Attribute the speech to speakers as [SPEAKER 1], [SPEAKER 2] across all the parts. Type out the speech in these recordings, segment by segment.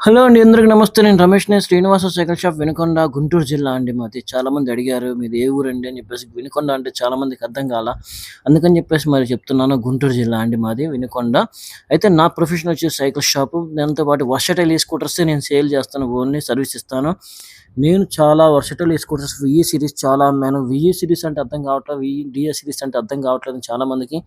[SPEAKER 1] Hello అండి. అందరికి నమస్తే. నేను రమేష్‌ని. శ్రీనివాస సైకిల్ షాప్ వినుకొండ, గుంటూరు జిల్లా అండి మాది. చాలామంది అడిగారు మీది ఏ ఊరండి అని చెప్పేసి. వినుకొండ అంటే చాలా మందికి అర్థం కాల. అందుకని చెప్పేసి మరి చెప్తున్నాను. గుంటూరు జిల్లా అండి మాది వినుకొండ. అయితే నా ప్రొఫెషన్ వచ్చేసి సైకిల్ షాపు. దాంతో పాటు వర్షటైల్ స్కూటర్స్ నేను సేల్ చేస్తాను. ఓన్లీ సర్వీస్ ఇస్తాను. నేను చాలా వర్షటైల్ స్కూటర్స్ వీఈ సీరీస్ చాలా అమ్మాను. వీఈ సీరీస్ అంటే అర్థం కావట్లేదు. డీఏ సీరీస్ అంటే అర్థం కావట్లేదు చాలా మందికి.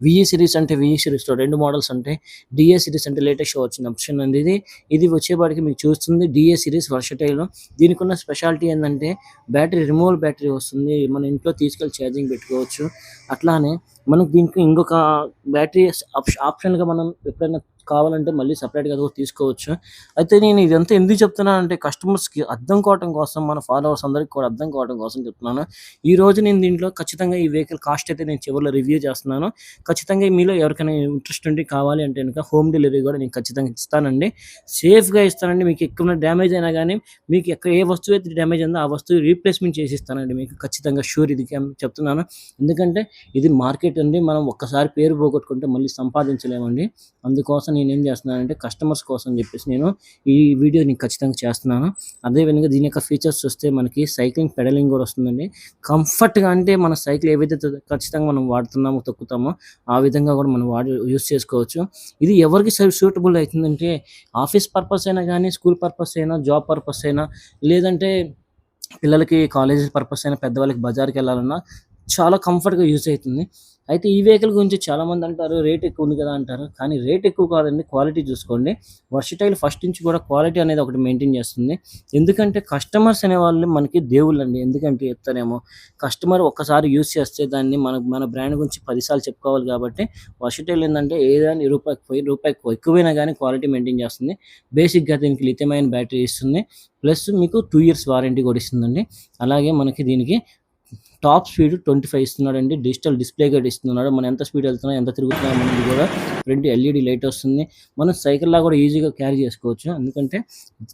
[SPEAKER 1] వీఈ సీరీస్ అంటే వీఈ సీరీస్‌లో 2 మోడల్స్ ఉంటాయి. డీఏ సీరీస్ అంటే లేటెస్ట్‌గా వచ్చిన ఆప్షన్ అండి ఇది. ఇది వచ్చేపాటికి మీకు చూస్తుంది డీఏ సీరీస్ వర్షటైల్. దీనికున్న స్పెషాలిటీ ఏందంటే బ్యాటరీ రిమూవల్ బ్యాటరీ వస్తుంది. మన ఇంట్లో తీసుకెళ్ళి ఛార్జింగ్ పెట్టుకోవచ్చు. అట్లానే మనకు దీనికి ఇంకొక బ్యాటరీ ఆప్షన్‌గా మనం ఎప్పుడైనా కావాలంటే మళ్ళీ సెపరేట్‌గా అది కూడా తీసుకోవచ్చు. అయితే నేను ఇదంతా ఎందుకు చెప్తున్నానంటే కస్టమర్స్‌కి అర్థం కావటం కోసం, మన ఫాలోవర్స్ అందరికి కూడా అర్థం కావడం కోసం చెప్తున్నాను. ఈరోజు నేను దీంట్లో ఖచ్చితంగా ఈ వెహికల్ కాస్ట్ అయితే నేను చివరిలో రివ్యూ చేస్తున్నాను. ఖచ్చితంగా మీలో ఎవరికైనా ఇంట్రెస్ట్ ఉండి కావాలి అంటే గనుక హోమ్ డెలివరీ కూడా నేను ఖచ్చితంగా ఇస్తానండి. సేఫ్‌గా ఇస్తానండి. మీకు ఎక్కడైనా డ్యామేజ్ అయినా గానీ, మీకు ఎక్కడ ఏ వస్తువు అయితే డ్యామేజ్ అయిందో ఆ వస్తువు రీప్లేస్‌మెంట్ చేసి ఇస్తానండి మీకు ఖచ్చితంగా షూర్ ఇది చెప్తున్నాను. ఎందుకంటే ఇది మార్కెట్ అండి. మనం ఒక్కసారి పేరు పోగొట్టుకుంటే మళ్ళీ సంపాదించలేమండి. అందుకోసం నేనేం చేస్తున్నానంటే కస్టమర్స్ కోసం చెప్పేసి నేను ఈ వీడియో నేను ఖచ్చితంగా చేస్తున్నాను. అదే విధంగా దీని యొక్క ఫీచర్స్ చూస్తే మనకి సైక్లింగ్ పెడలింగ్ కూడా వస్తుందండి. కంఫర్ట్‌గా అంటే మన సైకిల్ ఏవైతే ఖచ్చితంగా మనం వాడుతున్నామో, తొక్కుతామో ఆ విధంగా కూడా మనం యూజ్ చేసుకోవచ్చు. ఇది ఎవరికి సూటబుల్ అయితుందంటే ఆఫీస్ పర్పస్ అయినా గానీ, స్కూల్ పర్పస్ అయినా, జాబ్ పర్పస్ అయినా, లేదంటే పిల్లలకి కాలేజీ పర్పస్ అయినా, పెద్దవాళ్ళకి బజార్‌కెళ్ళాలన్నా చాలా కంఫర్ట్‌గా యూజ్ అయితుంది. అయితే ఈ వెహికల్ గురించి చాలామంది అంటారు రేట్ ఎక్కువ ఉంది కదా అంటారు. కానీ రేట్ ఎక్కువ కాదండి, క్వాలిటీ చూసుకోండి. వర్షటైల్ ఫస్ట్ నుంచి కూడా క్వాలిటీ అనేది ఒకటి మెయింటైన్ చేస్తుంది. ఎందుకంటే కస్టమర్స్ అనేవాళ్ళు మనకి దేవుళ్ళండి. ఎందుకంటే చెప్తానేమో కస్టమర్ ఒక్కసారి యూజ్ చేస్తే దాన్ని మన బ్రాండ్ గురించి 10 సార్లు చెప్పుకోవాలి కాబట్టి వర్షటైల్ ఏందంటే ఏదాని రూపాయికి ఎక్కువైనా గానీ క్వాలిటీ మెయింటైన్ చేస్తుంది. బేసిక్‌గా దీనికి లిథియం అయాన్ బ్యాటరీ ఇస్తుంది. ప్లస్ మీకు 2 ఇయర్స్ వారంటీ కూడా ఇస్తుందండి. అలాగే మనకి దీనికి టాప్ స్పీడ్ 25 ఇస్తున్నాడండి. డిజిటల్ డిస్‌ప్లే కూడా ఇస్తున్నాడు. మనం ఎంత స్పీడ్ వెళ్తున్నాం, ఎంత తిరుగుతున్నాం అనేది కూడా ఫ్రంట్ ఎల్ఈడీ లైట్ వస్తుంది. మనం సైకిల్‌లా కూడా ఈజీగా క్యారీ చేసుకోవచ్చు. ఎందుకంటే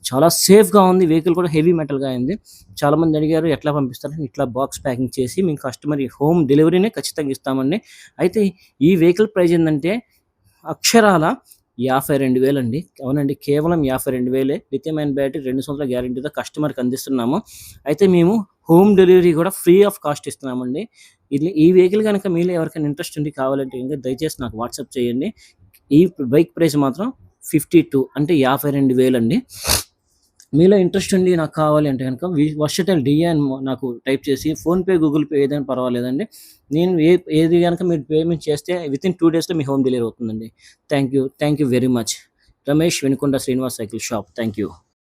[SPEAKER 1] చాలా సేఫ్‌గా ఉంది. వెహికల్ కూడా హెవీ మెటల్‌గా అయింది. చాలామంది అడిగారు ఎట్లా పంపిస్తారని. ఇట్లా బాక్స్ ప్యాకింగ్ చేసి మేము కస్టమర్ హోమ్ డెలివరీనే ఖచ్చితంగా ఇస్తామండి. అయితే ఈ వెహికల్ ప్రైస్ ఏందంటే అక్షరాల 52,000 అండి. అవునండి. కేవలం 52,000 లిథియం అయాన్ బ్యాటరీ 2 సంవత్సరాల గ్యారంటీతో కస్టమర్‌కి అందిస్తున్నాము. అయితే మేము హోమ్ డెలివరీ కూడా ఫ్రీ ఆఫ్ కాస్ట్ ఇస్తున్నామండి. ఈ వెహికల్ గనుక మీలో ఎవరికైనా ఇంట్రెస్ట్ ఉండి కావాలంటే గనుక దయచేసి నాకు వాట్సాప్ చేయండి. ఈ బైక్ ప్రైస్ మాత్రం 52 అంటే 52,000 అండి. మీలో ఇంట్రెస్ట్ ఉండి నాకు కావాలి అంటే గనుక వర్షటైల్ డీఏ అని నాకు టైప్ చేసి ఫోన్‌పే, గూగుల్ పే ఏదైనా పర్వాలేదండి. నేను ఏది గనక మీరు పేమెంట్ చేస్తే వితిన్ 2 డేస్‌లో మీ హోమ్ డెలివరీ అవుతుందండి. Thank you. Thank you very much. Ramesh, Vinukonda Srinivas cycle shop. Thank you.